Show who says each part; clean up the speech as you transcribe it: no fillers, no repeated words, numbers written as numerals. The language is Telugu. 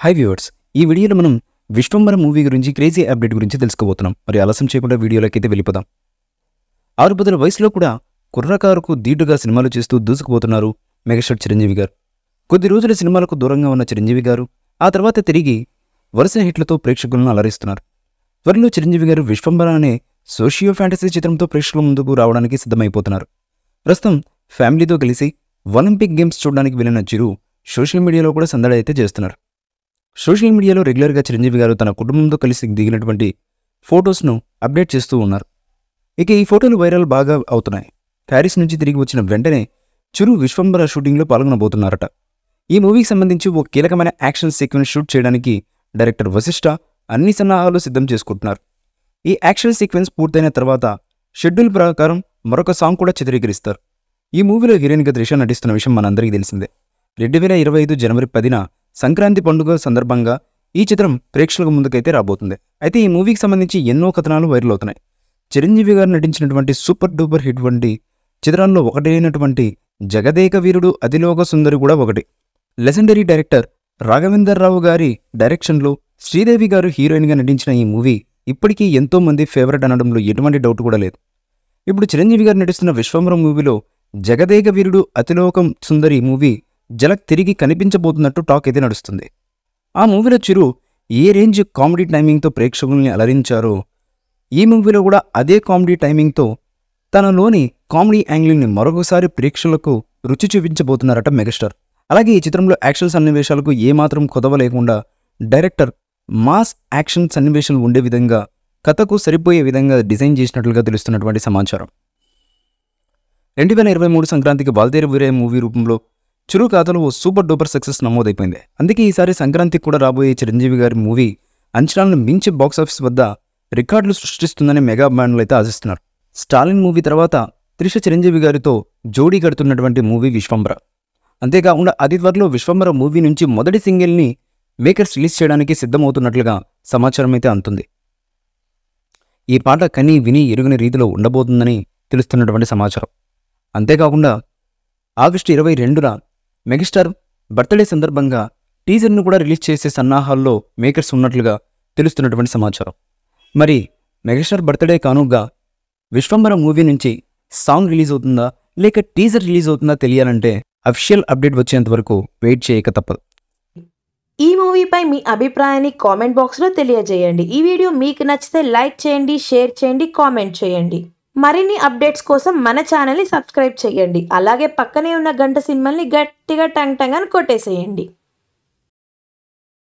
Speaker 1: హాయ్ వ్యూవర్స్, ఈ వీడియోలో మనం విశ్వంబర మూవీ గురించి క్రేజీ అప్డేట్ గురించి తెలుసుకోబోతున్నాం. మరి ఆలస్యం చేయకుండా వీడియోలోకి అయితే వెళ్ళిపోదాం. 6 వయసులో కూడా కుర్రకారుకు ధీటుగా సినిమాలు చేస్తూ దూసుకుపోతున్నారు మెగాస్టార్ చిరంజీవి గారు. కొద్ది రోజుల సినిమాలకు దూరంగా ఉన్న చిరంజీవి గారు ఆ తర్వాత తిరిగి వరుస హిట్లతో ప్రేక్షకులను అలరిస్తున్నారు. త్వరలో చిరంజీవి గారు విశ్వంబర అనే సోషియో ఫ్యాంటసీ చిత్రంతో ప్రేక్షకుల ముందుకు రావడానికి సిద్ధమైపోతున్నారు. ప్రస్తుతం ఫ్యామిలీతో కలిసి ఒలింపిక్ గేమ్స్ చూడడానికి వెళ్ళిన చిరు సోషల్ మీడియాలో కూడా సందడి అయితే చేస్తున్నారు. సోషల్ మీడియాలో రెగ్యులర్గా చిరంజీవి గారు తన కుటుంబంతో కలిసి దిగినటువంటి ఫొటోస్ను అప్డేట్ చేస్తూ ఉన్నారు. ఇక ఈ ఫోటోలు వైరల్ బాగా అవుతున్నాయి. ప్యారిస్ నుంచి తిరిగి వచ్చిన వెంటనే చిరు విశ్వంబర షూటింగ్లో పాల్గొనబోతున్నారట. ఈ మూవీకి సంబంధించి ఓ కీలకమైన యాక్షన్ సీక్వెన్స్ షూట్ చేయడానికి డైరెక్టర్ వశిష్ఠ అన్ని సన్నాహాలు సిద్ధం చేసుకుంటున్నారు. ఈ యాక్షన్ సీక్వెన్స్ పూర్తయిన తర్వాత షెడ్యూల్ ప్రకారం మరొక సాంగ్ కూడా చిత్రీకరిస్తారు. ఈ మూవీలో హీరోయిన్గా త్రిష నటిస్తున్న విషయం మనందరికీ తెలిసిందే. 2025 జనవరి 10న సంక్రాంతి పండుగ సందర్భంగా ఈ చిత్రం ప్రేక్షకుల ముందుకైతే రాబోతుంది. అయితే ఈ మూవీకి సంబంధించి ఎన్నో కథనాలు వైరల్ అవుతున్నాయి. చిరంజీవి గారు నటించినటువంటి సూపర్ డూపర్ హిట్ వంటి చిత్రాల్లో ఒకటైనటువంటి జగదేక వీరుడు అతిలోక సుందరి కూడా ఒకటి. లెజెండరీ డైరెక్టర్ రాఘవేందర్ రావు గారి డైరెక్షన్లో శ్రీదేవి గారు హీరోయిన్గా నటించిన ఈ మూవీ ఇప్పటికీ ఎంతో మంది ఫేవరెట్ అనడంలో ఎటువంటి డౌట్ కూడా లేదు. ఇప్పుడు చిరంజీవి గారు నటిస్తున్న విశ్వంబర మూవీలో జగదేక వీరుడు అతిలోకం సుందరి మూవీ జలక్ తిరిగి కనిపించబోతున్నట్టు టాక్ అయితే నడుస్తుంది. ఆ మూవీలో చిరు ఏ రేంజ్ కామెడీ టైమింగ్తో ప్రేక్షకుల్ని అలరించారో ఈ మూవీలో కూడా అదే కామెడీ టైమింగ్తో తనలోని కామెడీ యాంగిల్ని మరొకసారి ప్రేక్షకులకు రుచి చూపించబోతున్నారట మెగాస్టార్. అలాగే ఈ చిత్రంలో యాక్షన్ సన్నివేశాలకు ఏమాత్రం కొదవ లేకుండా డైరెక్టర్ మాస్ యాక్షన్ సన్నివేశాలు ఉండే విధంగా కథకు సరిపోయే విధంగా డిజైన్ చేసినట్లుగా తెలుస్తున్నటువంటి సమాచారం. 2023 సంక్రాంతికి వాల్తేరు వీరయ్య మూవీ రూపంలో చిరు ఖాతాలో ఓ సూపర్ డూపర్ సక్సెస్ నమోదైపోయింది. అందుకే ఈసారి సంక్రాంతికి కూడా రాబోయే చిరంజీవి గారి మూవీ అంచనాలను మించి బాక్సాఫీస్ వద్ద రికార్డులు సృష్టిస్తుందని మెగా అభిమానులు అయితే ఆశిస్తున్నారు. స్టాలిన్ మూవీ తర్వాత త్రిష చిరంజీవి గారితో జోడీ కడుతున్నటువంటి మూవీ విశ్వంబర. అంతేకాకుండా అతి త్వరలో విశ్వంబర మూవీ నుంచి మొదటి సింగిల్ని మేకర్స్ రిలీజ్ చేయడానికి సిద్ధమవుతున్నట్లుగా సమాచారం అయితే అందుతుంది. ఈ పాట కని విని ఎరుగని రీతిలో ఉండబోతుందని తెలుస్తున్నటువంటి సమాచారం. అంతేకాకుండా ఆగస్టు 22న మెగాస్టార్ బర్త్డే సందర్భంగా టీజర్ను కూడా రిలీజ్ చేసే సన్నాహాల్లో మేకర్స్ ఉన్నట్లుగా తెలుస్తున్నటువంటి సమాచారం. మరి మెగాస్టార్ బర్త్డే కానుగ్గా విశ్వంబర మూవీ నుంచి సాంగ్ రిలీజ్ అవుతుందా లేక టీజర్ రిలీజ్ అవుతుందా తెలియాలంటే అఫీషియల్ అప్డేట్ వచ్చేంత వరకు వెయిట్ చేయక తప్పదు.
Speaker 2: ఈ మూవీపై మీ అభిప్రాయాన్ని కామెంట్ బాక్స్లో తెలియజేయండి. ఈ వీడియో మీకు నచ్చితే లైక్ చేయండి, షేర్ చేయండి, కామెంట్ చేయండి. మరిన్ని అప్డేట్స్ కోసం మన ఛానల్ని సబ్స్క్రైబ్ చేయండి. అలాగే పక్కనే ఉన్న గంట సింబల్ని గట్టిగా టంగ్ టంగ్ అని కొట్టేసేయండి.